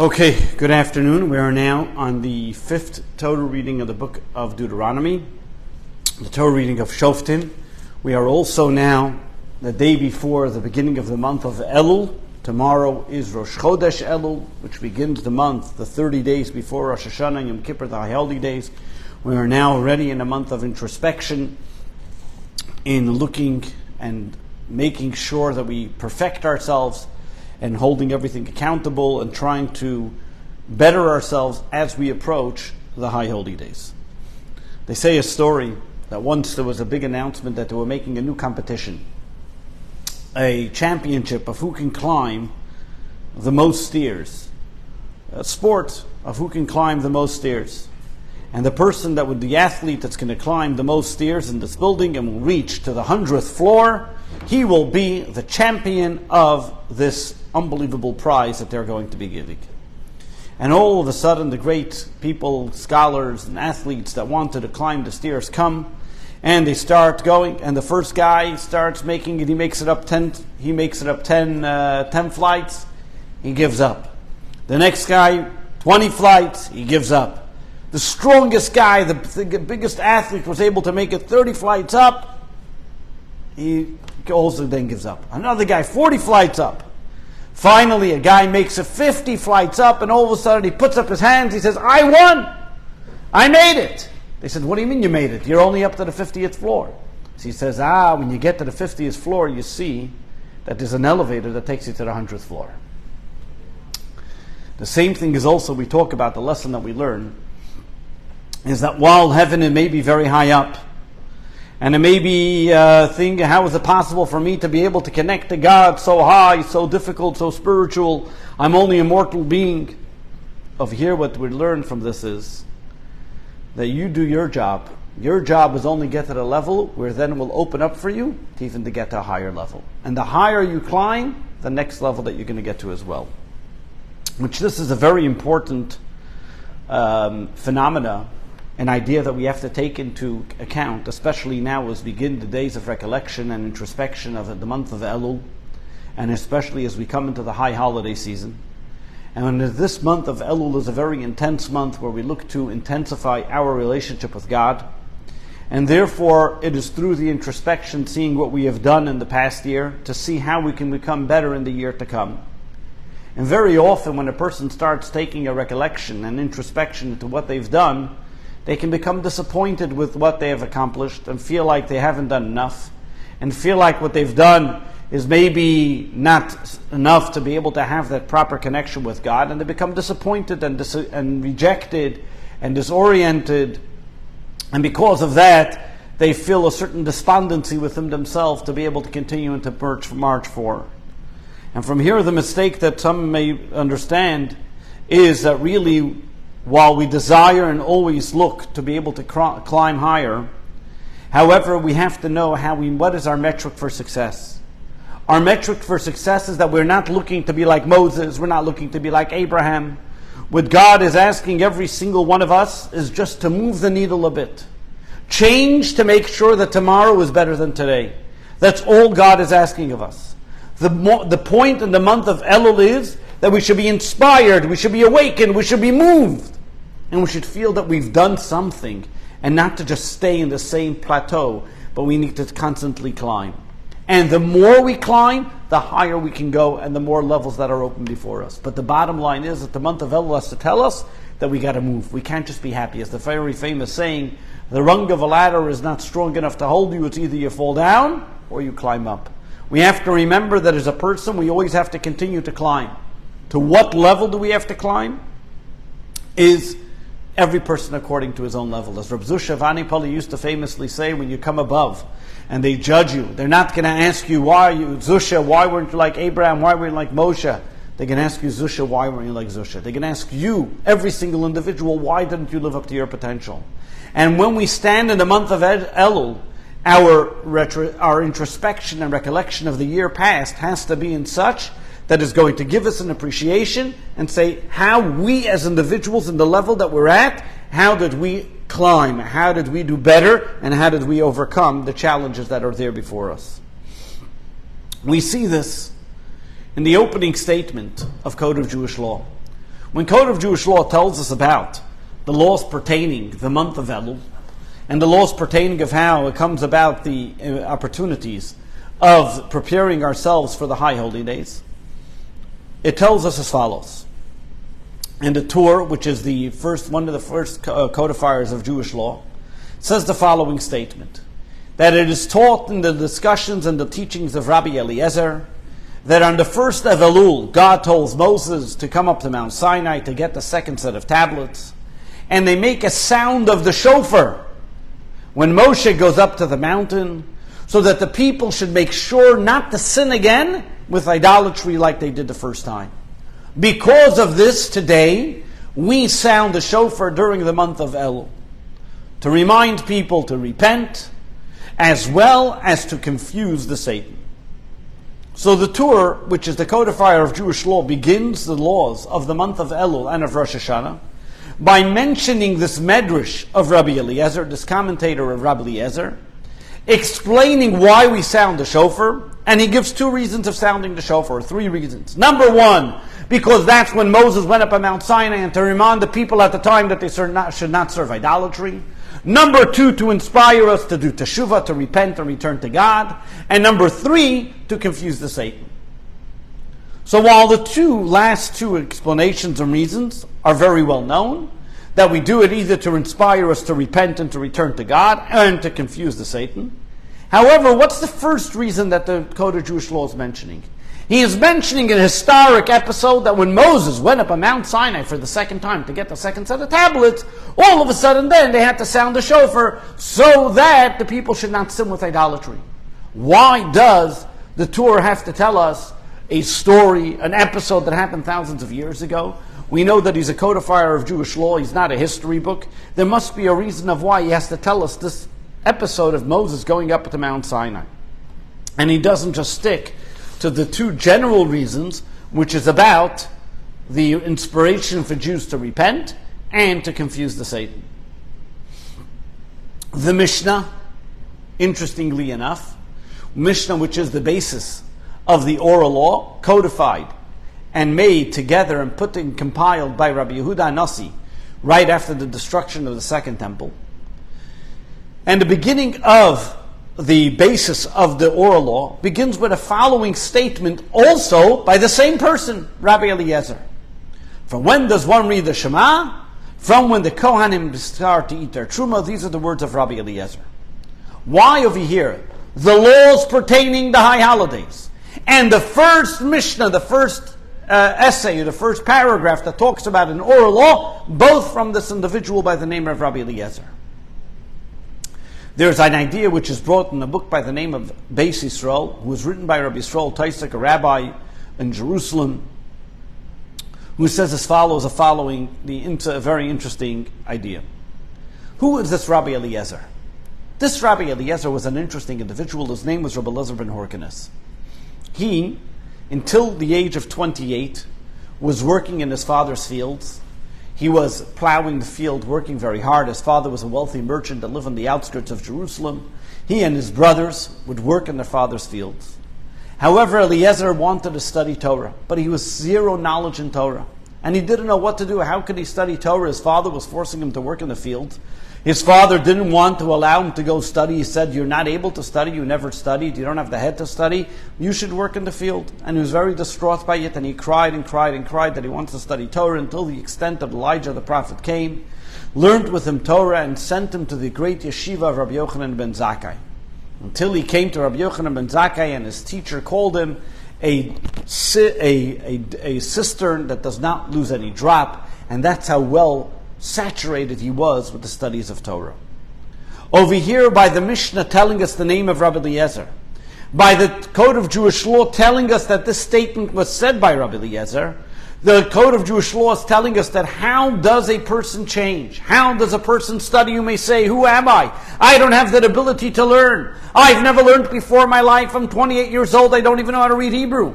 Okay, good afternoon. We are now on the fifth Torah reading of the book of Deuteronomy, the Torah reading of Shoftim. We are also now the day before the beginning of the month of Elul. Tomorrow is Rosh Chodesh Elul, which begins the month, the 30 days before Rosh Hashanah and Yom Kippur, the high holy days. We are now already in a month of introspection, in looking and making sure that we perfect ourselves and holding everything accountable and trying to better ourselves as we approach the high holy days. They say a story that once there was a big announcement that they were making a new competition, a championship of who can climb the most stairs, a sport of who can climb the most stairs. And the athlete that's going to climb the most stairs in this building and will reach to the 100th floor, he will be the champion of this unbelievable prize that they're going to be giving. And all of a sudden, the great people, scholars and athletes that wanted to climb the stairs come, and they start going. And the first guy starts making it. He makes it up 10 flights. He gives up. The next guy, 20 flights. He gives up. The strongest guy, the biggest athlete, was able to make it 30 flights up. He also then gives up. Another guy, 40 flights up. Finally, a guy makes it 50 flights up, and all of a sudden he puts up his hands. He says, "I won! I made it!" They said, "What do you mean you made it? You're only up to the 50th floor." So he says, when you get to the 50th floor, you see that there's an elevator that takes you to the 100th floor. The same thing is also, we talk about the lesson that we learn, is that while heaven it may be very high up, and it may be thinking, how is it possible for me to be able to connect to God so high, so difficult, so spiritual? I'm only a mortal being. Over here, what we learn from this is that you do your job. Your job is only get to the level where then will open up for you to even to get to a higher level. And the higher you climb, the next level that you're going to get to as well. Which this is a very important phenomena, an idea that we have to take into account, especially now as we begin the days of recollection and introspection of the month of Elul, and especially as we come into the high holiday season. And this month of Elul is a very intense month where we look to intensify our relationship with God. And therefore, it is through the introspection, seeing what we have done in the past year, to see how we can become better in the year to come. And very often when a person starts taking a recollection and introspection into what they've done, they can become disappointed with what they have accomplished and feel like they haven't done enough, and feel like what they've done is maybe not enough to be able to have that proper connection with God, and they become disappointed and rejected and disoriented, and because of that they feel a certain despondency within themselves to be able to continue and to march forward. And from here the mistake that some may understand is that really, while we desire and always look to be able to climb higher, however, we have to know what is our metric for success. Our metric for success is that we're not looking to be like Moses, we're not looking to be like Abraham. What God is asking every single one of us is just to move the needle a bit. Change to make sure that tomorrow is better than today. That's all God is asking of us. The point in the month of Elul is that we should be inspired, we should be awakened, we should be moved. And we should feel that we've done something, and not to just stay in the same plateau, but we need to constantly climb. And the more we climb, the higher we can go, and the more levels that are open before us. But the bottom line is that the month of Elul has to tell us that we got to move. We can't just be happy. As the very famous saying, the rung of a ladder is not strong enough to hold you. It's either you fall down or you climb up. We have to remember that as a person, we always have to continue to climb. To what level do we have to climb? Is every person according to his own level. As Reb Zusha Vanipali used to famously say, when you come above and they judge you, they're not going to ask you, why weren't you like Abraham, why weren't you like Moshe? They're going to ask you, Zusha, why weren't you like Zusha? They're going to ask you, every single individual, why didn't you live up to your potential? And when we stand in the month of Elul, our introspection and recollection of the year past has to be in such that is going to give us an appreciation and say how we as individuals in the level that we're at, how did we climb, how did we do better, and how did we overcome the challenges that are there before us. We see this in the opening statement of Code of Jewish Law, When Code of Jewish Law tells us about the laws pertaining the month of Elul, and the laws pertaining of how it comes about the opportunities of preparing ourselves for the high holy days, it tells us as follows. And the Torah, which is one of the first codifiers of Jewish law, says the following statement: that it is taught in the discussions and the teachings of Rabbi Eliezer that on the first of Elul, God tells Moses to come up to Mount Sinai to get the second set of tablets, and they make a sound of the shofar when Moshe goes up to the mountain, so that the people should make sure not to sin again with idolatry like they did the first time. Because of this, today, we sound the shofar during the month of Elul, to remind people to repent, as well as to confuse the Satan. So the Torah, which is the codifier of Jewish law, begins the laws of the month of Elul and of Rosh Hashanah by mentioning this medrash of Rabbi Eliezer, this commentator of Rabbi Eliezer, explaining why we sound the shofar, and he gives 2 reasons of sounding the shofar, 3 reasons. Number 1, because that's when Moses went up on Mount Sinai, and to remind the people at the time that they should not serve idolatry. Number 2, to inspire us to do Teshuva, to repent and return to God. And number 3, to confuse the Satan. So while the last two explanations and reasons are very well known, that we do it either to inspire us to repent and to return to God, and to confuse the Satan. However, what's the first reason that the Code of Jewish Law is mentioning? He is mentioning an historic episode that when Moses went up on Mount Sinai for the second time to get the second set of tablets, all of a sudden then they had to sound the shofar so that the people should not sin with idolatry. Why does the Torah have to tell us a story, an episode that happened thousands of years ago? We know that he's a codifier of Jewish law. He's not a history book. There must be a reason of why he has to tell us this episode of Moses going up to Mount Sinai. And he doesn't just stick to the 2 general reasons, which is about the inspiration for Jews to repent and to confuse the Satan. The Mishnah, interestingly enough, Mishnah, which is the basis of the oral law, codified and made together and put and compiled by Rabbi Yehuda Nasi right after the destruction of the Second Temple. And the beginning of the basis of the oral law begins with a following statement, also by the same person, Rabbi Eliezer. From when does one read the Shema? From when the Kohanim start to eat their Truma. These are the words of Rabbi Eliezer. Why over here? The laws pertaining to high holidays. And the first Mishnah, the first essay, the first paragraph that talks about an oral law, both from this individual by the name of Rabbi Eliezer. There's an idea which is brought in a book by the name of Beis Yisrael, who was written by Rabbi Yisrael Taisik, a rabbi in Jerusalem, who says as follows, a very interesting idea. Who is this Rabbi Eliezer? This Rabbi Eliezer was an interesting individual. His name was Rabbi Eliezer ben Horkenes. He, until the age of 28, was working in his father's fields. He was plowing the field, working very hard. His father was a wealthy merchant that lived on the outskirts of Jerusalem. He and his brothers would work in their father's fields. However, Eliezer wanted to study Torah, but he was zero knowledge in Torah. And he didn't know what to do. How could he study Torah? His father was forcing him to work in the fields. His father didn't want to allow him to go study. He said, "You're not able to study. You never studied. You don't have the head to study. You should work in the field." And he was very distraught by it, and he cried and cried and cried that he wants to study Torah, until the extent that Elijah the prophet came, learned with him Torah, and sent him to the great yeshiva of Rabbi Yochanan ben Zakkai. Until he came to Rabbi Yochanan ben Zakkai, and his teacher called him a cistern that does not lose any drop, and that's how well saturated he was with the studies of Torah. Over here, by the Mishnah telling us the name of Rabbi Eliezer, by the Code of Jewish Law telling us that this statement was said by Rabbi Eliezer, the Code of Jewish Law is telling us that how does a person change? How does a person study? You may say, "Who am I? I don't have that ability to learn. I've never learned before in my life. I'm 28 years old. I don't even know how to read Hebrew."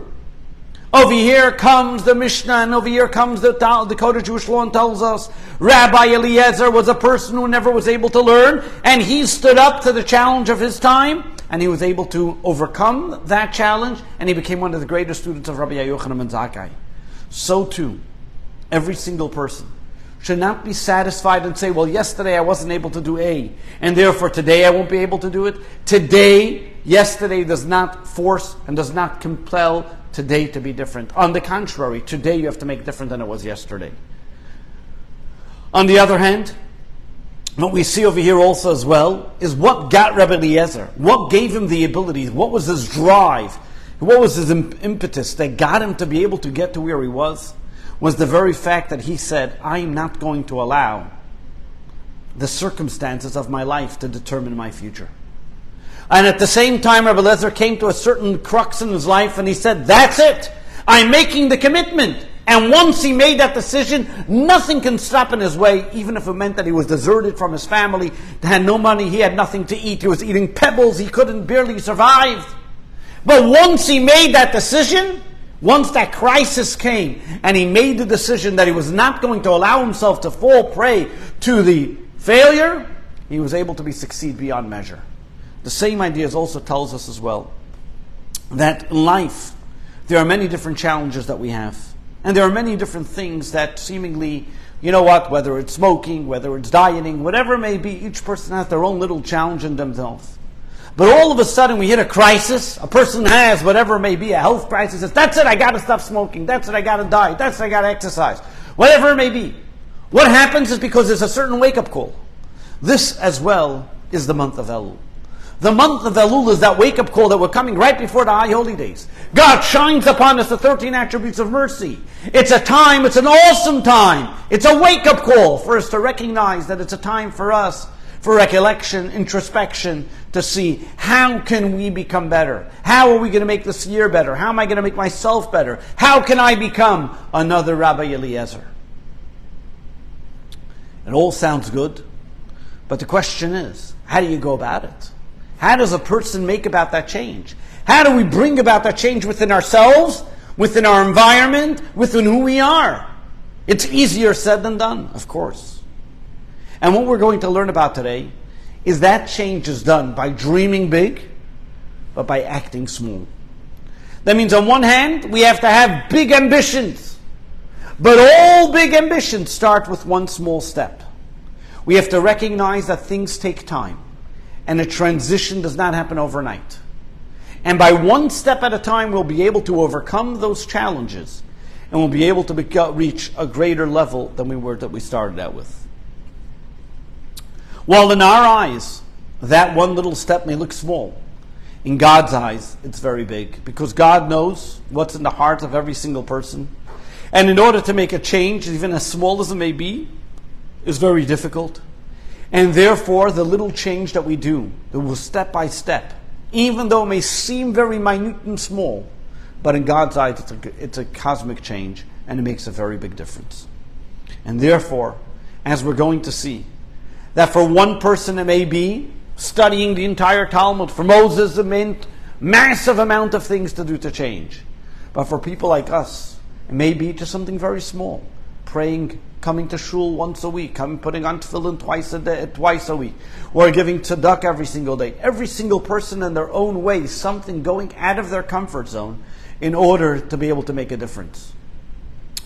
Over here comes the Mishnah, and over here comes the Code of Jewish Law and tells us Rabbi Eliezer was a person who never was able to learn, and he stood up to the challenge of his time, and he was able to overcome that challenge, and he became one of the greatest students of Rabbi Yochanan ben Zakkai. So too, every single person, should not be satisfied and say, well, yesterday I wasn't able to do A, and therefore today I won't be able to do it. Yesterday does not force and does not compel today to be different. On the contrary, today you have to make different than it was yesterday. On the other hand, what we see over here also as well is what got Rebbe Eliezer, what gave him the ability, what was his drive, what was his impetus that got him to be able to get to where he was the very fact that he said, I'm not going to allow the circumstances of my life to determine my future. And at the same time, Rebbe Eliezer came to a certain crux in his life and he said, that's it, I'm making the commitment. And once he made that decision, nothing can stop in his way, even if it meant that he was deserted from his family, had no money, he had nothing to eat, he was eating pebbles, he couldn't barely survive. But once he made that decision, once that crisis came, and he made the decision that he was not going to allow himself to fall prey to the failure, he was able to succeed beyond measure. The same idea also tells us as well that in life, there are many different challenges that we have. And there are many different things that seemingly, whether it's smoking, whether it's dieting, whatever it may be, each person has their own little challenge in themselves. But all of a sudden we hit a crisis, a person has whatever it may be, a health crisis, says, that's it, I got to stop smoking, that's it, I got to diet, that's it, I got to exercise, whatever it may be. What happens is because there's a certain wake-up call. This as well is the month of Elul. The month of Elul is that wake-up call that we're coming right before the High Holy Days. God shines upon us the 13 attributes of mercy. It's a time, it's an awesome time. It's a wake-up call for us to recognize that it's a time for us, for recollection, introspection, to see how can we become better? How are we going to make this year better? How am I going to make myself better? How can I become another Rabbi Eliezer? It all sounds good, but the question is, how do you go about it? How does a person make about that change? How do we bring about that change within ourselves, within our environment, within who we are? It's easier said than done, of course. And what we're going to learn about today is that change is done by dreaming big, but by acting small. That means on one hand, we have to have big ambitions. But all big ambitions start with one small step. We have to recognize that things take time. And a transition does not happen overnight. And by one step at a time, we'll be able to overcome those challenges. And we'll be able to reach a greater level than we started out with. While in our eyes, that one little step may look small, in God's eyes, it's very big. Because God knows what's in the heart of every single person. And in order to make a change, even as small as it may be, is very difficult. And therefore, the little change that we do, it will step by step, even though it may seem very minute and small, but in God's eyes, it's a cosmic change, and it makes a very big difference. And therefore, as we're going to see, that for one person it may be studying the entire Talmud. For Moses, it meant massive amount of things to do to change. But for people like us, it may be just something very small. Praying, coming to shul once a week, putting on tefillin twice a week, or giving tzedakah every single day. Every single person in their own way, something going out of their comfort zone in order to be able to make a difference.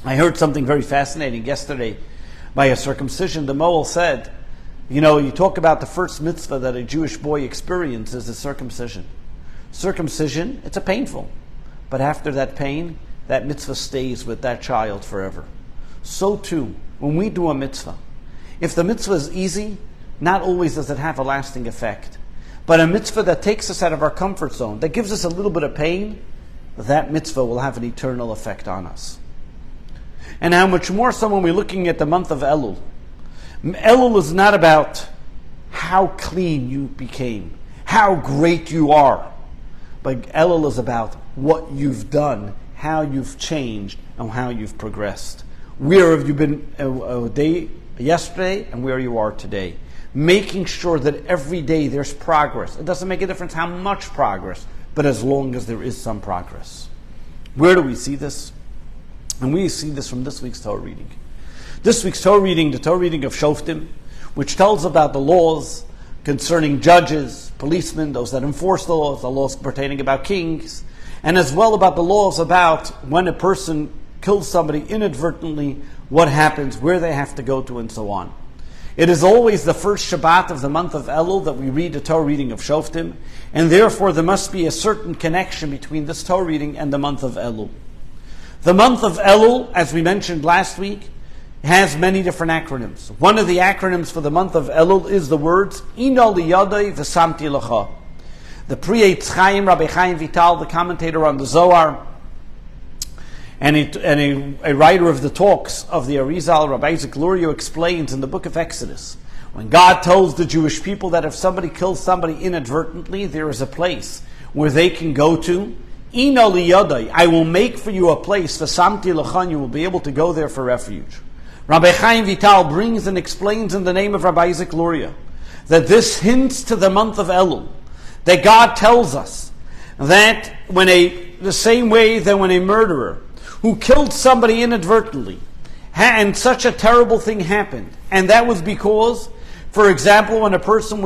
I heard something very fascinating yesterday by a circumcision. The Moel said, you talk about the first mitzvah that a Jewish boy experiences is circumcision. Circumcision, it's a painful, but after that pain, that mitzvah stays with that child forever. So too, when we do a mitzvah, if the mitzvah is easy, not always does it have a lasting effect. But a mitzvah that takes us out of our comfort zone, that gives us a little bit of pain, that mitzvah will have an eternal effect on us. And how much more so when we're looking at the month of Elul. Elul is not about how clean you became, how great you are. But Elul is about what you've done, how you've changed, and how you've progressed. Where have you been a day yesterday and where you are today? Making sure that every day there's progress. It doesn't make a difference how much progress, but as long as there is some progress. Where do we see this? And we see this from this week's Torah reading. This week's Torah reading, the Torah reading of Shoftim, which tells about the laws concerning judges, policemen, those that enforce the laws pertaining about kings, and as well about the laws about when a person kills somebody inadvertently what happens, where they have to go to, and so on. It is always the first Shabbat of the month of Elul that we read the Torah reading of Shoftim, and therefore there must be a certain connection between this Torah reading and the month of Elul. The month of Elul, as we mentioned last week, has many different acronyms. One of the acronyms for the month of Elul is the words Ino liyadai v'samti lecha. The Pri Eitz Chaim, Rabbi Chaim Vital, the commentator on the Zohar, and a writer of the talks of the Arizal, Rabbi Isaac Lurio, explains in the book of Exodus, when God tells the Jewish people that if somebody kills somebody inadvertently, there is a place where they can go to. Ino liyadai, I will make for you a place, v'samti lecha, you will be able to go there for refuge. Rabbi Chaim Vital brings and explains in the name of Rabbi Isaac Luria that this hints to the month of Elul, that God tells us that the same way that when a murderer who killed somebody inadvertently, and such a terrible thing happened, and that was because, for example, when a person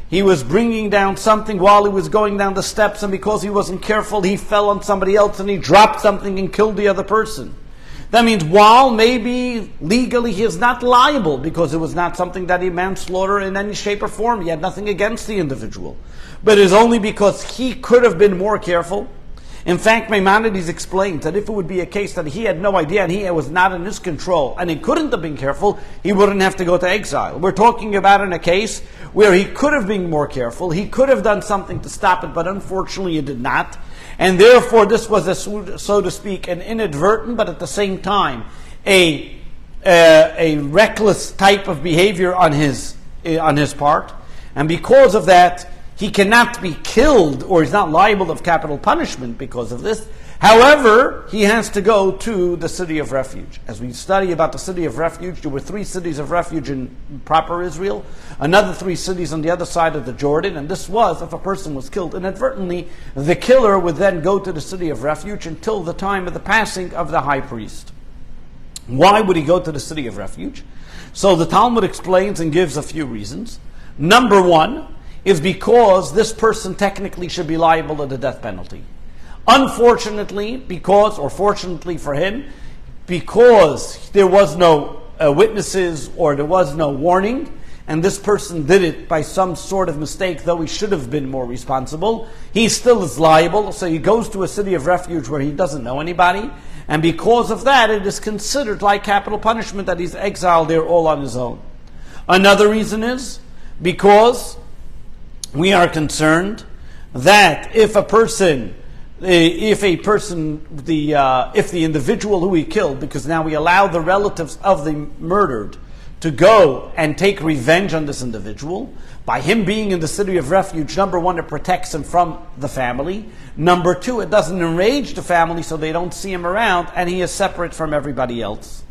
he was bringing down something while he was going down the steps, and because he wasn't careful, he fell on somebody else and he dropped something and killed the other person. That means while maybe legally he is not liable because it was not something that he manslaughter in any shape or form, he had nothing against the individual, but it is only because he could have been more careful. In fact, Maimonides explains that if it would be a case that he had no idea and he was not in his control and he couldn't have been careful, he wouldn't have to go to exile. We're talking about in a case where he could have been more careful, he could have done something to stop it, but unfortunately he did not. And therefore this was, so to speak, an inadvertent, but at the same time, a reckless type of behavior on his part. And because of that, he cannot be killed, or he's not liable of capital punishment because of this. However, he has to go to the city of refuge. As we study about the city of refuge, there were 3 cities of refuge in proper Israel, another 3 cities on the other side of the Jordan, and this was, if a person was killed inadvertently, the killer would then go to the city of refuge until the time of the passing of the high priest. Why would he go to the city of refuge? So the Talmud explains and gives a few reasons. Number 1 is because this person technically should be liable to the death penalty. Unfortunately, or fortunately for him, because there was no witnesses or there was no warning, and this person did it by some sort of mistake, though he should have been more responsible, he still is liable. So he goes to a city of refuge where he doesn't know anybody, and because of that, it is considered like capital punishment that he's exiled there all on his own. Another reason is because we are concerned that if the individual who he killed, because now we allow the relatives of the murdered to go and take revenge on this individual, by him being in the city of refuge, number 1, it protects him from the family. Number 2, it doesn't enrage the family so they don't see him around, and he is separate from everybody else.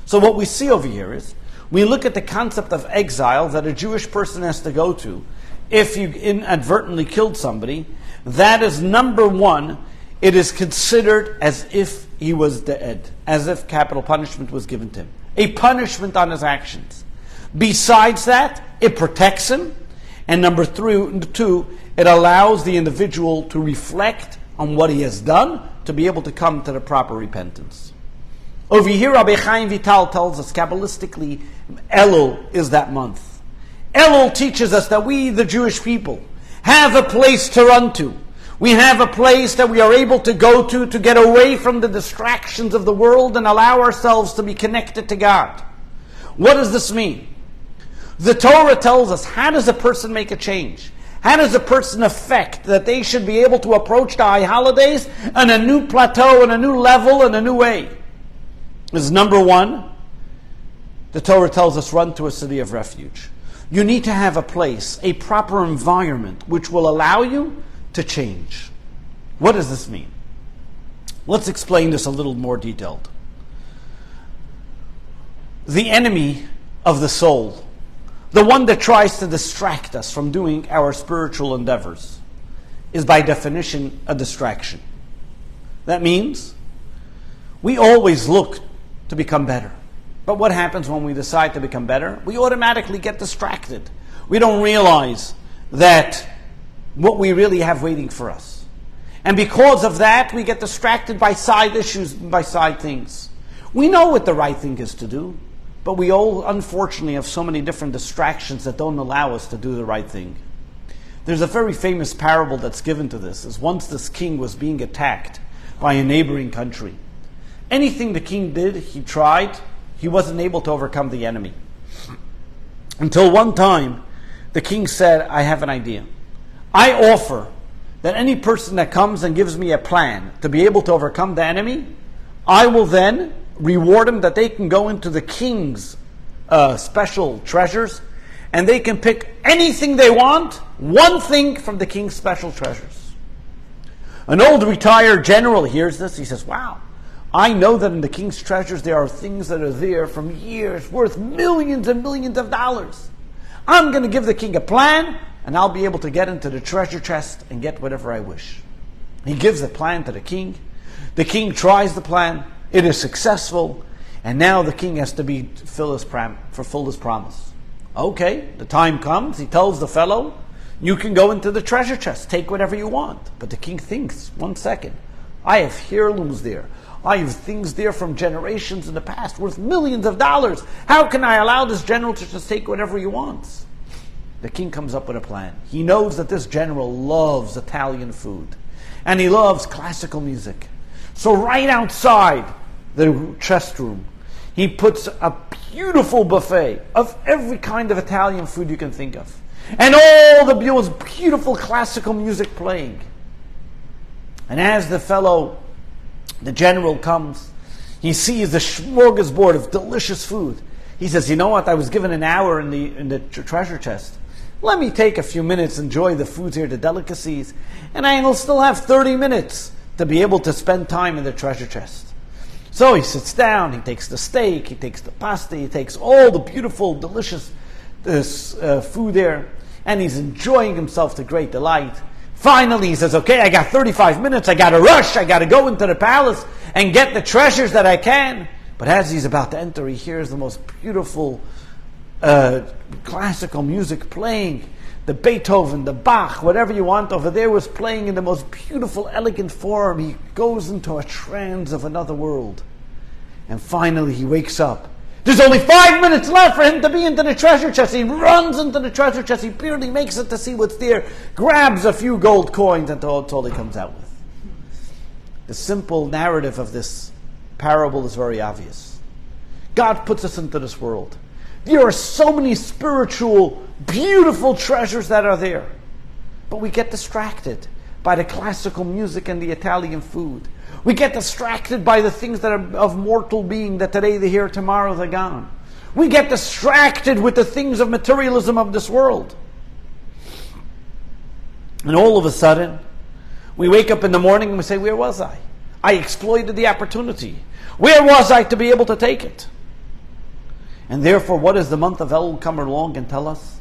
So what we see over here is, we look at the concept of exile that a Jewish person has to go to if you inadvertently killed somebody. That is number 1, it is considered as if he was dead, as if capital punishment was given to him. A punishment on his actions. Besides that, it protects him. And number 2, it allows the individual to reflect on what he has done to be able to come to the proper repentance. Over here, Rabbi Chaim Vital tells us, Kabbalistically, Elul is that month. Elul teaches us that we, the Jewish people, have a place to run to. We have a place that we are able to go to get away from the distractions of the world and allow ourselves to be connected to God. What does this mean? The Torah tells us, how does a person make a change? How does a person affect that they should be able to approach the high holidays on a new plateau, on a new level, in a new way? Is number 1, the Torah tells us, run to a city of refuge. You need to have a place, a proper environment, which will allow you to change. What does this mean? Let's explain this a little more detailed. The enemy of the soul, the one that tries to distract us from doing our spiritual endeavors, is by definition a distraction. That means we always look to become better. But what happens when we decide to become better? We automatically get distracted. We don't realize that what we really have waiting for us. And because of that, we get distracted by side issues, by side things. We know what the right thing is to do, but we all, unfortunately, have so many different distractions that don't allow us to do the right thing. There's a very famous parable that's given to this, is once this king was being attacked by a neighboring country. Anything the king did, he tried, he wasn't able to overcome the enemy. Until one time, the king said, I have an idea. I offer that any person that comes and gives me a plan to be able to overcome the enemy, I will then reward them that they can go into the king's special treasures and they can pick anything they want, one thing from the king's special treasures. An old retired general hears this. He says, wow, I know that in the king's treasures there are things that are there from years worth millions and millions of dollars. I'm going to give the king a plan and I'll be able to get into the treasure chest and get whatever I wish. He gives the plan to the king. The king tries the plan. It is successful. And now the king has to fulfill his promise. Okay, the time comes. He tells the fellow, you can go into the treasure chest. Take whatever you want. But the king thinks, 1 second. I have heirlooms there. I have things there from generations in the past worth millions of dollars. How can I allow this general to just take whatever he wants? The king comes up with a plan. He knows that this general loves Italian food. And he loves classical music. So right outside the chest room, he puts a beautiful buffet of every kind of Italian food you can think of. And all the most beautiful classical music playing. And as the general comes, he sees the smorgasbord of delicious food. He says, you know what, I was given an hour in the treasure chest. Let me take a few minutes, enjoy the foods here, the delicacies, and I will still have 30 minutes to be able to spend time in the treasure chest. So he sits down, he takes the steak, he takes the pasta, he takes all the beautiful, delicious food there, and he's enjoying himself to great delight. Finally, he says, okay, I got 35 minutes, I got to rush, I got to go into the palace and get the treasures that I can. But as he's about to enter, he hears the most beautiful classical music playing. The Beethoven, the Bach, whatever you want over there was playing in the most beautiful, elegant form. He goes into a trance of another world. And finally he wakes up. There's only 5 minutes left for him to be into the treasure chest. He runs into the treasure chest. He barely makes it to see what's there. Grabs a few gold coins and that's all he comes out with. The simple narrative of this parable is very obvious. God puts us into this world. There are so many spiritual, beautiful treasures that are there. But we get distracted by the classical music and the Italian food. We get distracted by the things that are of mortal being, that today they're here, tomorrow they're gone. We get distracted with the things of materialism of this world. And all of a sudden, we wake up in the morning and we say, where was I? I exploited the opportunity. Where was I to be able to take it? And therefore, what does the month of Elul come along and tell us?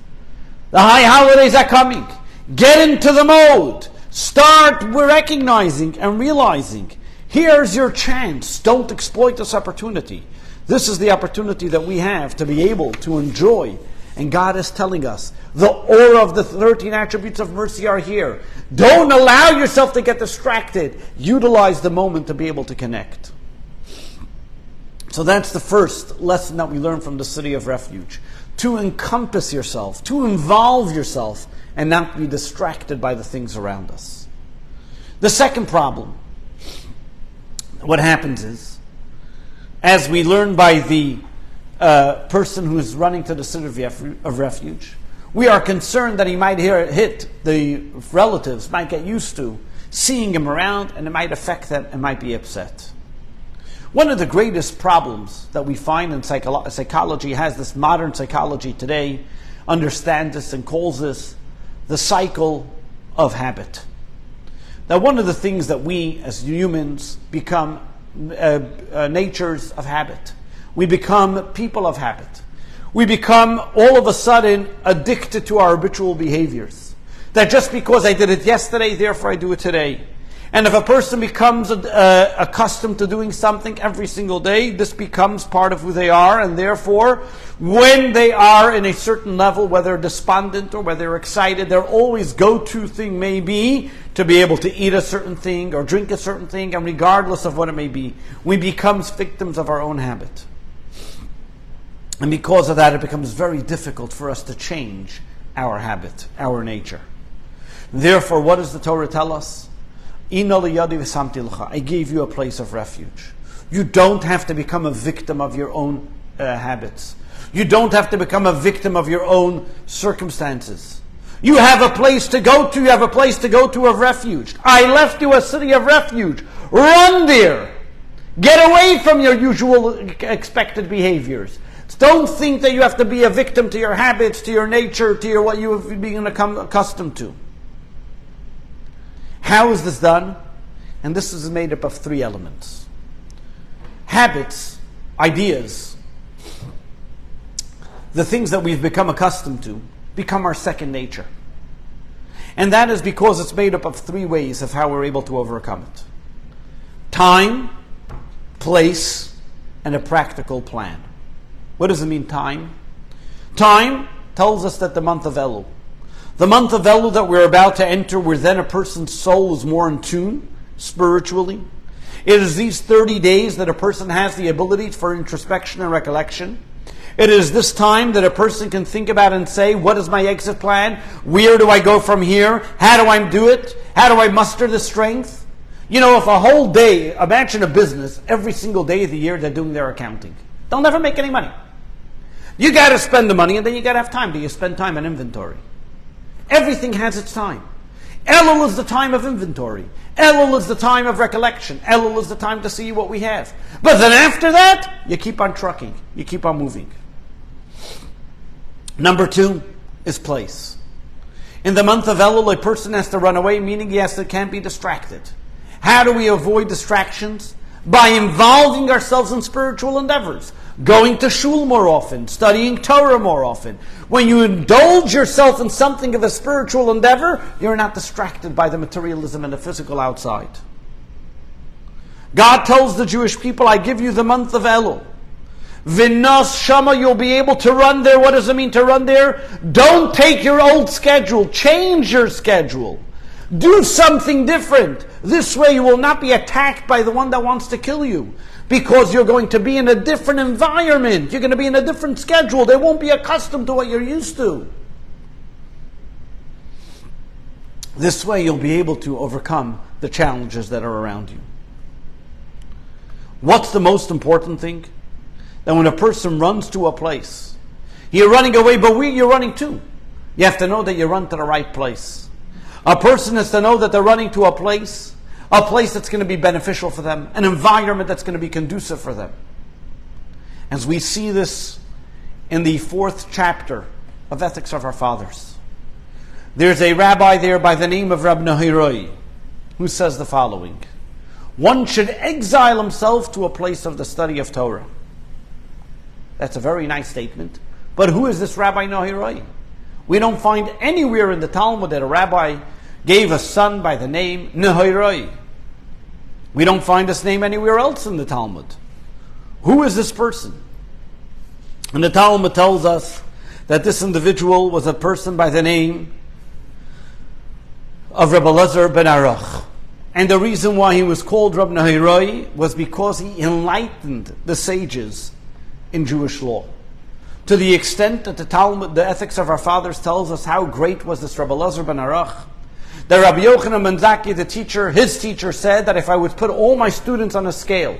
The high holidays are coming. Get into the mode. Start recognizing and realizing, here's your chance. Don't exploit this opportunity. This is the opportunity that we have to be able to enjoy. And God is telling us, the aura of the 13 attributes of mercy are here. Don't allow yourself to get distracted. Utilize the moment to be able to connect. So that's the first lesson that we learn from the city of refuge. To encompass yourself, to involve yourself, and not be distracted by the things around us. The second problem, what happens is, as we learn by the person who is running to the city of refuge, we are concerned that he might hit the relatives, might get used to seeing him around, and it might affect them and might be upset. One of the greatest problems that we find in psychology, has this modern psychology today, understands this and calls this the cycle of habit. Now, one of the things that we as humans become natures of habit. We become people of habit. We become all of a sudden addicted to our habitual behaviors. That just because I did it yesterday, therefore I do it today. And if a person becomes accustomed to doing something every single day, this becomes part of who they are, and therefore, when they are in a certain level, whether despondent or whether excited, their always go-to thing may be to be able to eat a certain thing or drink a certain thing, and regardless of what it may be, we become victims of our own habit. And because of that, it becomes very difficult for us to change our habit, our nature. Therefore, what does the Torah tell us? I gave you a place of refuge. You don't have to become a victim of your own habits. You don't have to become a victim of your own circumstances. You have a place to go to. You have a place to go to of refuge. I left you a city of refuge. Run there. Get away from your usual expected behaviors. Don't think that you have to be a victim to your habits, to your nature, to what you have been accustomed to. How is this done? And this is made up of three elements. Habits, ideas, the things that we've become accustomed to, become our second nature. And that is because it's made up of three ways of how we're able to overcome it. Time, place, and a practical plan. What does it mean, time? Time tells us that the month of Elul, the month of Elul that we're about to enter, where then a person's soul is more in tune spiritually. It is these 30 days that a person has the ability for introspection and recollection. It is this time that a person can think about and say, what is my exit plan? Where do I go from here? How do I do it? How do I muster the strength? You know, if a whole day, imagine a business, every single day of the year they're doing their accounting. They'll never make any money. You got to spend the money, and then you got to have time. Do you spend time on inventory? Everything has its time. Elul is the time of inventory. Elul is the time of recollection. Elul is the time to see what we have. But then after that, you keep on trucking. You keep on moving. Number two is place. In the month of Elul, a person has to run away, meaning can't be distracted. How do we avoid distractions? By involving ourselves in spiritual endeavors. Going to shul more often, studying Torah more often. When you indulge yourself in something of a spiritual endeavor, you're not distracted by the materialism and the physical outside. God tells the Jewish people, I give you the month of Elul. Vinas Shama, you'll be able to run there. What does it mean to run there? Don't take your old schedule. Change your schedule. Do something different. This way you will not be attacked by the one that wants to kill you. Because you're going to be in a different environment. You're going to be in a different schedule. They won't be accustomed to what you're used to. This way you'll be able to overcome the challenges that are around you. What's the most important thing? That when a person runs to a place, you're running away, but where you're running to? You have to know that you run to the right place. A person has to know that they're running to a place that's going to be beneficial for them, an environment that's going to be conducive for them. As we see this in the 4th chapter of Ethics of Our Fathers, there's a rabbi there by the name of Rab Nahiroi who says the following: one should exile himself to a place of the study of Torah. That's a very nice statement. But who is this Rabbi Nahiroi? We don't find anywhere in the Talmud that a rabbi gave a son by the name Nahiroi. We don't find this name anywhere else in the Talmud. Who is this person? And the Talmud tells us that this individual was a person by the name of Rabbi Elazar ben Aruch. And the reason why he was called Rabbi Nahiroi was because he enlightened the sages in Jewish law. To the extent that the Talmud, the Ethics of Our Fathers, tells us how great was this Rabbi Elazar ben Aruch. The Rabbi Yochanan ben Zakkai, the teacher, his teacher said that if I would put all my students on a scale,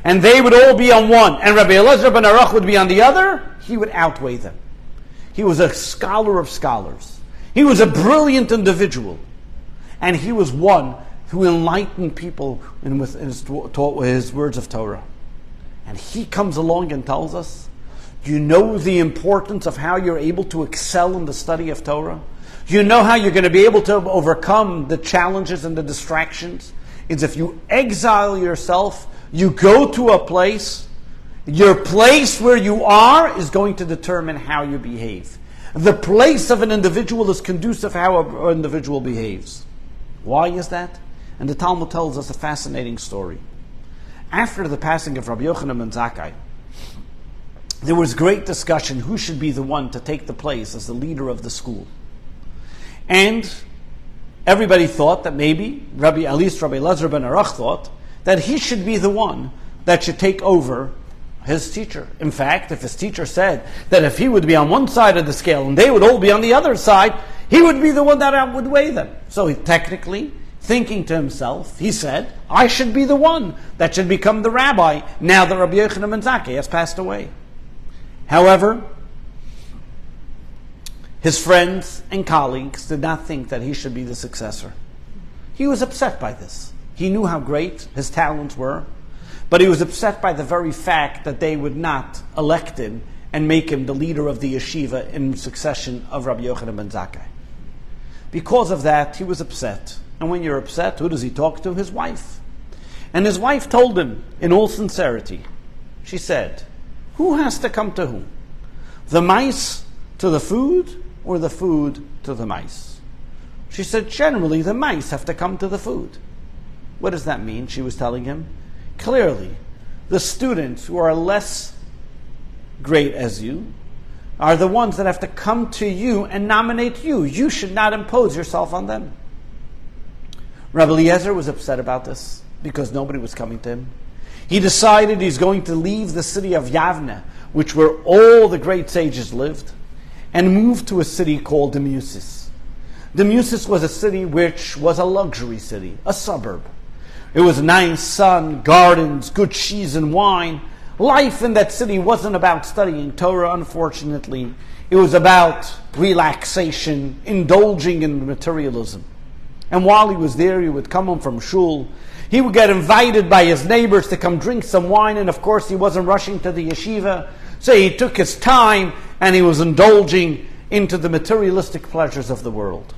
and they would all be on one, and Rabbi Elazar ben Aruch would be on the other, he would outweigh them. He was a scholar of scholars. He was a brilliant individual. And he was one who enlightened people with his words of Torah. And he comes along and tells us, you know the importance of how you're able to excel in the study of Torah? You know how you're going to be able to overcome the challenges and the distractions? It's if you exile yourself, you go to a place, your place where you are is going to determine how you behave. The place of an individual is conducive to how an individual behaves. Why is that? And the Talmud tells us a fascinating story. After the passing of Rabbi Yochanan ben Zakkai, there was great discussion who should be the one to take the place as the leader of the school. And everybody thought that maybe, at least Rabbi Elazar ben Arach thought, that he should be the one that should take over his teacher. In fact, if his teacher said that if he would be on one side of the scale and they would all be on the other side, he would be the one that would weigh them. So he technically, thinking to himself, he said, I should be the one that should become the rabbi now that Rabbi Yochanan ben Zakkai has passed away. However, his friends and colleagues did not think that he should be the successor. He was upset by this. He knew how great his talents were, but he was upset by the very fact that they would not elect him and make him the leader of the yeshiva in succession of Rabbi Yochanan ben Zakkai. Because of that, he was upset. And when you're upset, who does he talk to? His wife. And his wife told him, in all sincerity, she said, who has to come to whom? The mice to the food, or the food to the mice? She said, generally the mice have to come to the food. What does that mean? She was telling him. Clearly, the students who are less great as you are the ones that have to come to you and nominate you. You should not impose yourself on them. Rabbi Eliezer was upset about this because nobody was coming to him. He decided he's going to leave the city of Yavne, which where all the great sages lived, and move to a city called Demusis. Demusis was a city which was a luxury city, a suburb. It was nice sun, gardens, good cheese and wine. Life in that city wasn't about studying Torah, unfortunately. It was about relaxation, indulging in materialism. And while he was there, he would come home from shul. He would get invited by his neighbors to come drink some wine, and of course he wasn't rushing to the yeshiva. So he took his time and he was indulging into the materialistic pleasures of the world.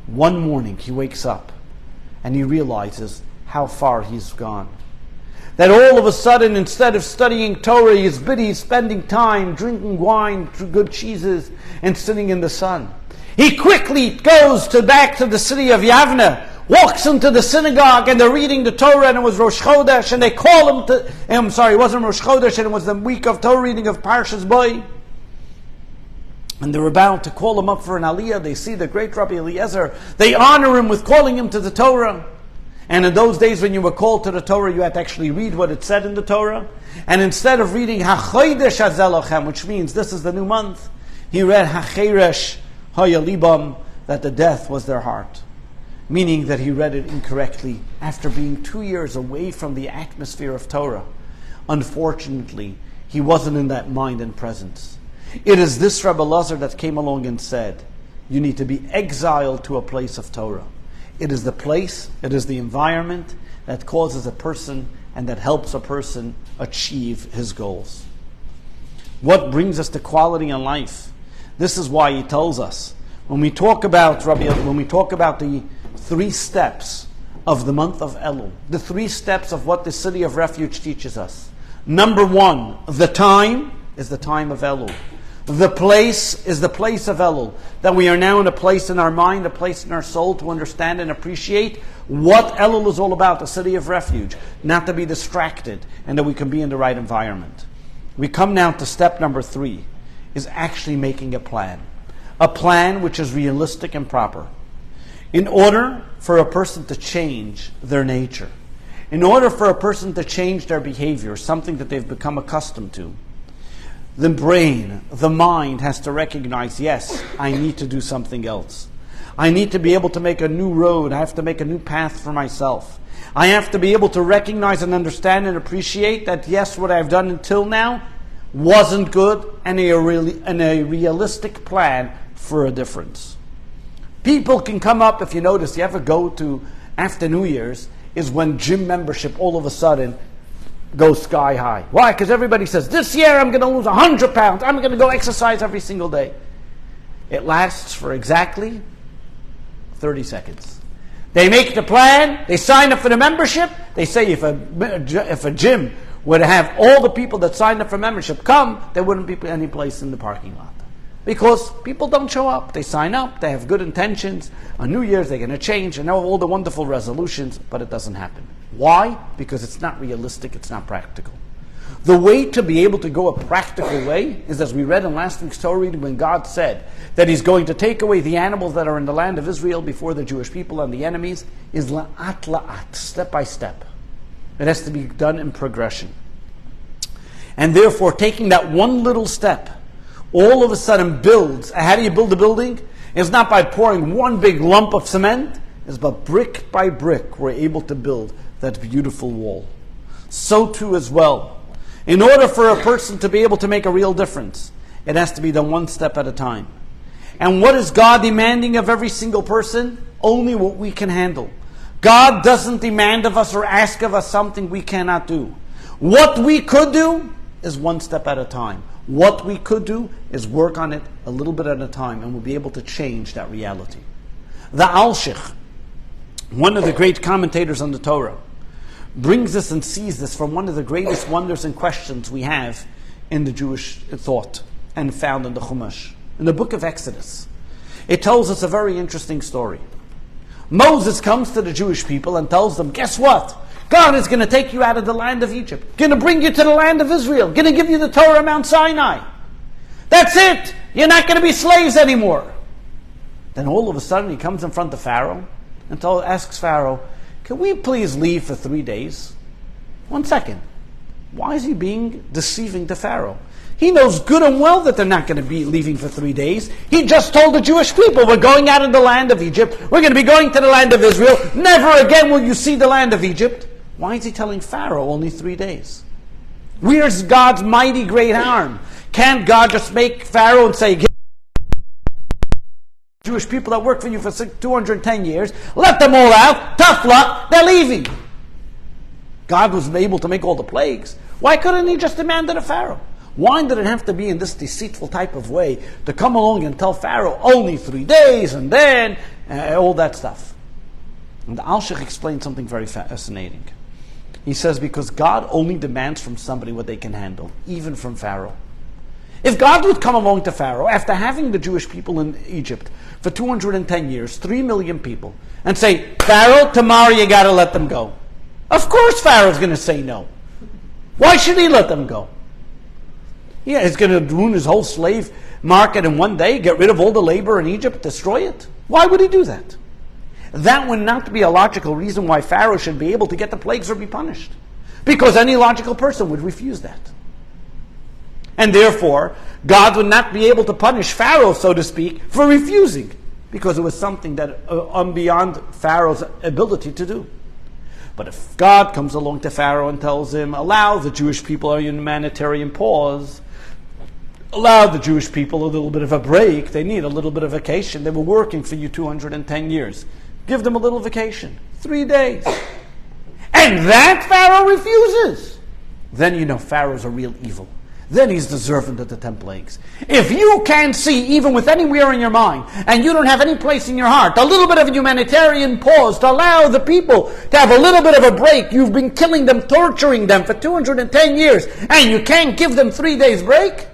One morning he wakes up and he realizes how far he's gone. That all of a sudden, instead of studying Torah, he is busy spending time drinking wine, good cheeses, and sitting in the sun. He quickly goes back to the city of Yavne, walks into the synagogue, and they're reading the Torah, and it was Rosh Chodesh, and they call him to, it wasn't Rosh Chodesh, and it was the week of Torah reading of Parshas Bo. And they're about to call him up for an aliyah. They see the great Rabbi Eliezer. They honor him with calling him to the Torah. And in those days when you were called to the Torah, you had to actually read what it said in the Torah. And instead of reading HaChodesh Hazelochem, which means this is the new month, he read HaCheresh Hayalibam, that the death was their heart. Meaning that he read it incorrectly after being 2 years away from the atmosphere of Torah. Unfortunately, he wasn't in that mind and presence. It is this Rabbi Elazar that came along and said, you need to be exiled to a place of Torah. It is the place, it is the environment that causes a person and that helps a person achieve his goals. What brings us to quality in life? This is why he tells us, when we talk about the 3 steps of the month of Elul, the 3 steps of what the city of refuge teaches us. Number 1, the time is the time of Elul. The place is the place of Elul. That we are now in a place in our mind, a place in our soul to understand and appreciate what Elul is all about, the city of refuge. Not to be distracted, and that we can be in the right environment. We come now to step number 3, is actually making a plan. A plan which is realistic and proper. In order for a person to change their nature, in order for a person to change their behavior, something that they've become accustomed to, the brain, the mind has to recognize, yes, I need to do something else. I need to be able to make a new road. I have to make a new path for myself. I have to be able to recognize and understand and appreciate that, yes, what I've done until now wasn't good, and a realistic plan for a difference. People can come up, if you notice, you ever go to, after New Year's, is when gym membership all of a sudden goes sky high. Why? Because everybody says, this year I'm going to lose 100 pounds. I'm going to go exercise every single day. It lasts for exactly 30 seconds. They make the plan. They sign up for the membership. They say if a gym would have all the people that signed up for membership come, there wouldn't be any place in the parking lot. Because people don't show up. They sign up, they have good intentions. On New Year's they're going to change and have all the wonderful resolutions, but it doesn't happen. Why? Because it's not realistic, it's not practical. The way to be able to go a practical way is, as we read in last week's Torah reading, when God said that He's going to take away the animals that are in the land of Israel before the Jewish people and the enemies, is la'at la'at, step by step. It has to be done in progression. And therefore, taking that one little step, all of a sudden builds. How do you build a building? It's not by pouring one big lump of cement, it's but brick by brick we're able to build that beautiful wall. So too as well, in order for a person to be able to make a real difference, it has to be done one step at a time. And what is God demanding of every single person? Only what we can handle. God doesn't demand of us or ask of us something we cannot do. What we could do is one step at a time. What we could do is work on it a little bit at a time, and we'll be able to change that reality. The Alshich, one of the great commentators on the Torah, brings this and sees this from one of the greatest wonders and questions we have in the Jewish thought and found in the Chumash. In the book of Exodus, it tells us a very interesting story. Moses comes to the Jewish people and tells them, guess what? God is going to take you out of the land of Egypt, going to bring you to the land of Israel, going to give you the Torah of Mount Sinai. That's it. You're not going to be slaves anymore. Then all of a sudden he comes in front of Pharaoh and asks Pharaoh, can we please leave for 3 days? 1 second. Why is he being deceiving to Pharaoh? He knows good and well that they're not going to be leaving for 3 days. He just told the Jewish people, we're going out of the land of Egypt. We're going to be going to the land of Israel. Never again will you see the land of Egypt. Why is he telling Pharaoh only 3 days? Where's God's mighty great arm? Can't God just make Pharaoh and say, Jewish people that work for you for 210 years, let them all out, tough luck, they're leaving. God was able to make all the plagues. Why couldn't he just demand it of Pharaoh? Why did it have to be in this deceitful type of way to come along and tell Pharaoh only 3 days and then all that stuff? And the Alshich explained something very fascinating. He says, because God only demands from somebody what they can handle, even from Pharaoh. If God would come along to Pharaoh, after having the Jewish people in Egypt for 210 years, 3 million people, and say, Pharaoh, tomorrow you got to let them go. Of course Pharaoh's going to say no. Why should he let them go? Yeah, he's going to ruin his whole slave market in 1 day, get rid of all the labor in Egypt, destroy it. Why would he do that? That would not be a logical reason why Pharaoh should be able to get the plagues or be punished. Because any logical person would refuse that. And therefore, God would not be able to punish Pharaoh, so to speak, for refusing. Because it was something that beyond Pharaoh's ability to do. But if God comes along to Pharaoh and tells him, allow the Jewish people a humanitarian pause, allow the Jewish people a little bit of a break, they need a little bit of vacation, they were working for you 210 years. Give them a little vacation. 3 days. And that Pharaoh refuses. Then you know Pharaoh's a real evil. Then he's deserving of the 10 plagues. If you can't see, even with anywhere in your mind, and you don't have any place in your heart, a little bit of a humanitarian pause to allow the people to have a little bit of a break, you've been killing them, torturing them for 210 years, and you can't give them 3 days break,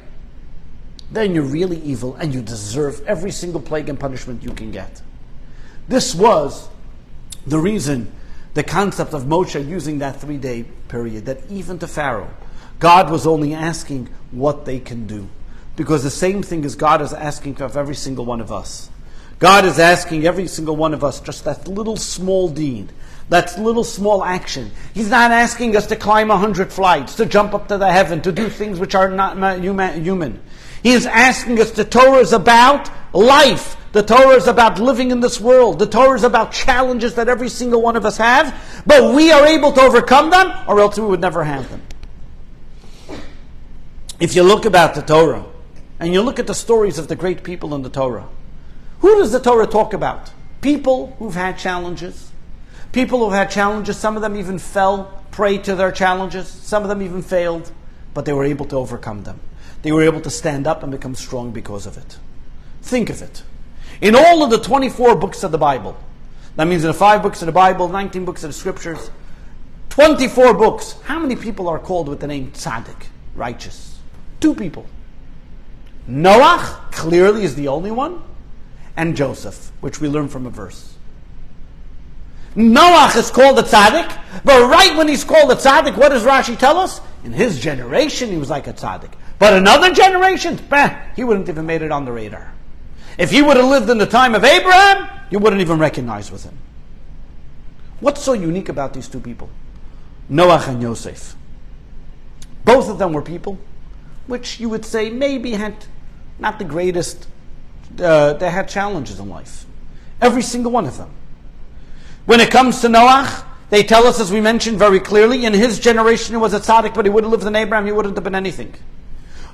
then you're really evil, and you deserve every single plague and punishment you can get. This was the reason, the concept of Moshe using that 3-day period, that even to Pharaoh, God was only asking what they can do. Because the same thing as God is asking of every single one of us. God is asking every single one of us just that little small deed, that little small action. He's not asking us to climb 100 flights, to jump up to the heaven, to do things which are not human. He is asking us, the Torah is about life. The Torah is about living in this world. The Torah is about challenges that every single one of us have, but we are able to overcome them, or else we would never have them. If you look about the Torah, and you look at the stories of the great people in the Torah, who does the Torah talk about? People who've had challenges. People who've had challenges, some of them even fell prey to their challenges, some of them even failed, but they were able to overcome them. They were able to stand up and become strong because of it. Think of it. In all of the 24 books of the Bible, that means in the 5 books of the Bible, 19 books of the Scriptures, 24 books, how many people are called with the name tzaddik, righteous? 2 people. Noach clearly is the only one, and Joseph, which we learn from a verse. Noach is called a tzaddik, but right when he's called a tzaddik, what does Rashi tell us? In his generation, he was like a tzaddik. But in other generations, he wouldn't even made it on the radar. If he would have lived in the time of Abraham, you wouldn't even recognize with him. What's so unique about these two people? Noach and Yosef. Both of them were people which you would say maybe had not the greatest, they had challenges in life. Every single one of them. When it comes to Noach, they tell us, as we mentioned very clearly, in his generation he was a tzaddik, but he would have lived in Abraham, he wouldn't have been anything.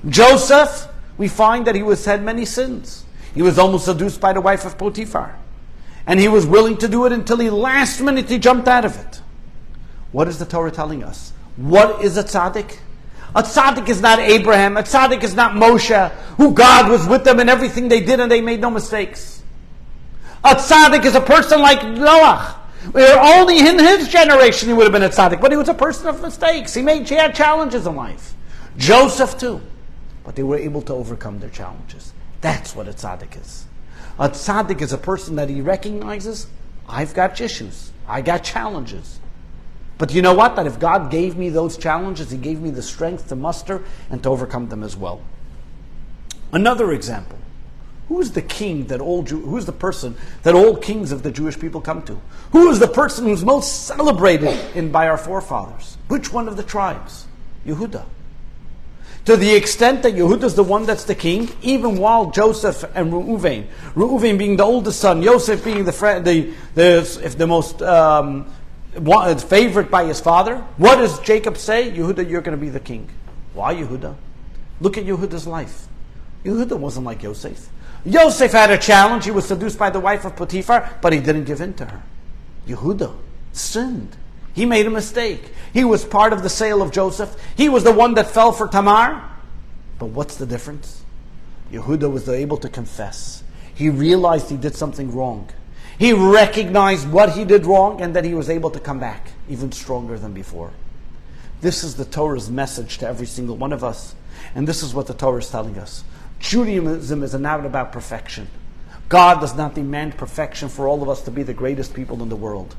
Joseph, we find that he had many sins. He was almost seduced by the wife of Potiphar. And he was willing to do it until the last minute he jumped out of it. What is the Torah telling us? What is a tzaddik? A tzaddik is not Abraham. A tzaddik is not Moshe, who God was with them in everything they did and they made no mistakes. A tzaddik is a person like Noach. Where only in his generation he would have been a tzaddik, but he was a person of mistakes. He had challenges in life. Joseph too. But they were able to overcome their challenges. That's what a tzaddik is. A tzaddik is a person that he recognizes, I've got issues, I got challenges. But you know what? That if God gave me those challenges, He gave me the strength to muster and to overcome them as well. Another example. Who is the king that who is the person that all kings of the Jewish people come to? Who is the person who's most celebrated by our forefathers? Which one of the tribes? Yehuda. To the extent that Yehuda is the one that's the king, even while Joseph and Reuven being the oldest son, Yosef being the most favorite by his father, what does Jacob say? Yehuda, you're going to be the king. Why Yehuda? Look at Yehuda's life. Yehuda wasn't like Yosef. Yosef had a challenge. He was seduced by the wife of Potiphar, but he didn't give in to her. Yehuda sinned. He made a mistake. He was part of the sale of Joseph. He was the one that fell for Tamar. But what's the difference? Yehuda was able to confess. He realized he did something wrong. He recognized what he did wrong and that he was able to come back even stronger than before. This is the Torah's message to every single one of us. And this is what the Torah is telling us. Judaism is not about perfection. God does not demand perfection for all of us to be the greatest people in the world.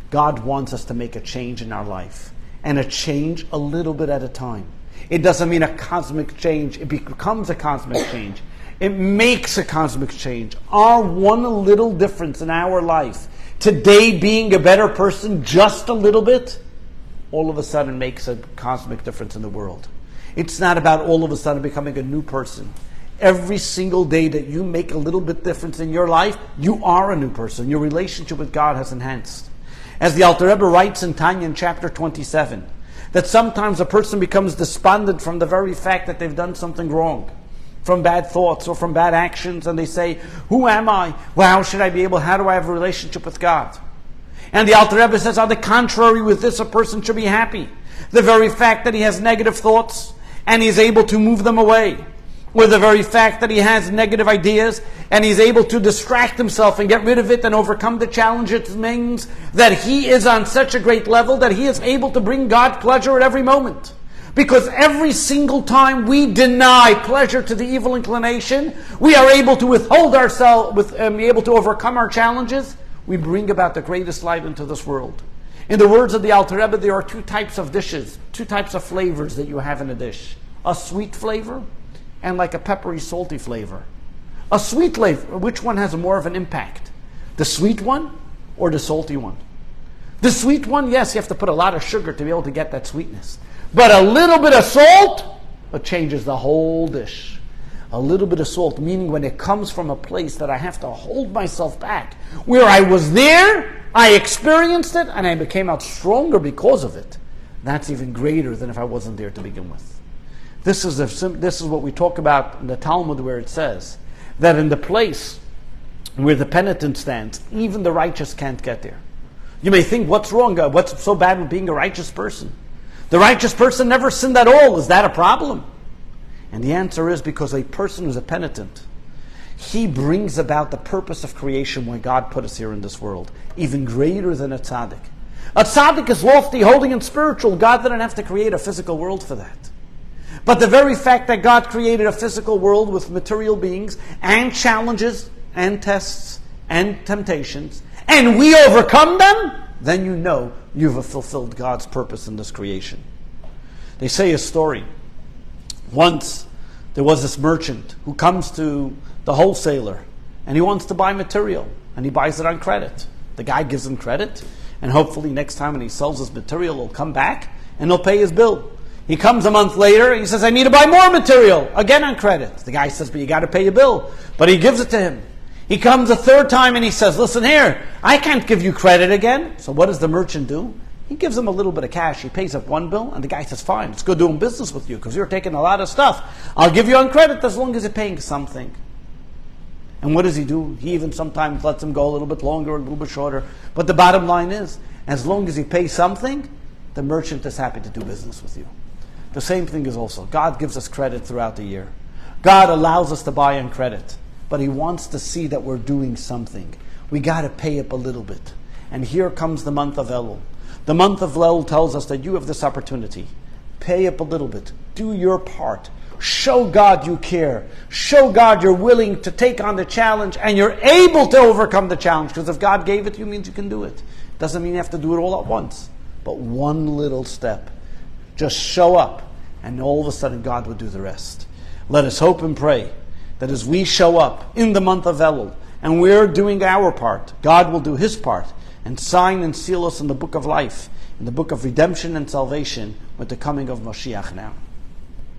God wants us to make a change in our life. And a change a little bit at a time. It doesn't mean a cosmic change. It becomes a cosmic change. It makes a cosmic change. Our one little difference in our life, today being a better person just a little bit, all of a sudden makes a cosmic difference in the world. It's not about all of a sudden becoming a new person. Every single day that you make a little bit difference in your life, you are a new person. Your relationship with God has enhanced. As the Alter Rebbe writes in Tanya in chapter 27, that sometimes a person becomes despondent from the very fact that they've done something wrong, from bad thoughts or from bad actions, and they say, who am I? Well, how should I be able, how do I have a relationship with God? And the Alter Rebbe says, on the contrary, with this a person should be happy. The very fact that he has negative thoughts and he's able to move them away, with the very fact that he has negative ideas and he's able to distract himself and get rid of it and overcome the challenge, it means that he is on such a great level that he is able to bring God pleasure at every moment. Because every single time we deny pleasure to the evil inclination, we are able to withhold ourselves, be able to overcome our challenges. We bring about the greatest light into this world. In the words of the Alter Rebbe, there are two types of dishes, two types of flavors that you have in a dish. A sweet flavor and like a peppery, salty flavor. A sweet flavor, which one has more of an impact? The sweet one or the salty one? The sweet one, yes, you have to put a lot of sugar to be able to get that sweetness. But a little bit of salt, it changes the whole dish. A little bit of salt, meaning when it comes from a place that I have to hold myself back, where I was there, I experienced it, and I became out stronger because of it. That's even greater than if I wasn't there to begin with. This is what we talk about in the Talmud, where it says that in the place where the penitent stands, even the righteous can't get there. You may think, what's wrong? What's so bad with being a righteous person? The righteous person never sinned at all. Is that a problem? And the answer is because a person who's a penitent, he brings about the purpose of creation when God put us here in this world, even greater than a tzaddik. A tzaddik is lofty, holy, and spiritual. God didn't have to create a physical world for that. But the very fact that God created a physical world with material beings and challenges and tests and temptations, and we overcome them, then you know you've fulfilled God's purpose in this creation. They say a story. Once there was this merchant who comes to the wholesaler and he wants to buy material and he buys it on credit. The guy gives him credit, and hopefully next time when he sells his material he'll come back and he'll pay his bill. He comes a month later and he says, I need to buy more material, again on credit. The guy says, but you got to pay your bill. But he gives it to him. He comes a third time and he says, listen here, I can't give you credit again. So what does the merchant do? He gives him a little bit of cash. He pays up one bill and the guy says, fine, it's good doing business with you because you're taking a lot of stuff. I'll give you on credit as long as you're paying something. And what does he do? He even sometimes lets him go a little bit longer, a little bit shorter. But the bottom line is, as long as he pays something, the merchant is happy to do business with you. The same thing is also, God gives us credit throughout the year. God allows us to buy on credit, but He wants to see that we're doing something. We got to pay up a little bit. And here comes the month of Elul. The month of Elul tells us that you have this opportunity. Pay up a little bit. Do your part. Show God you care. Show God you're willing to take on the challenge and you're able to overcome the challenge. Because if God gave it to you, it means you can do it. Doesn't mean you have to do it all at once. But one little step. Just show up, and all of a sudden God will do the rest. Let us hope and pray that as we show up in the month of Elul, and we're doing our part, God will do His part, and sign and seal us in the book of life, in the book of redemption and salvation, with the coming of Mashiach now.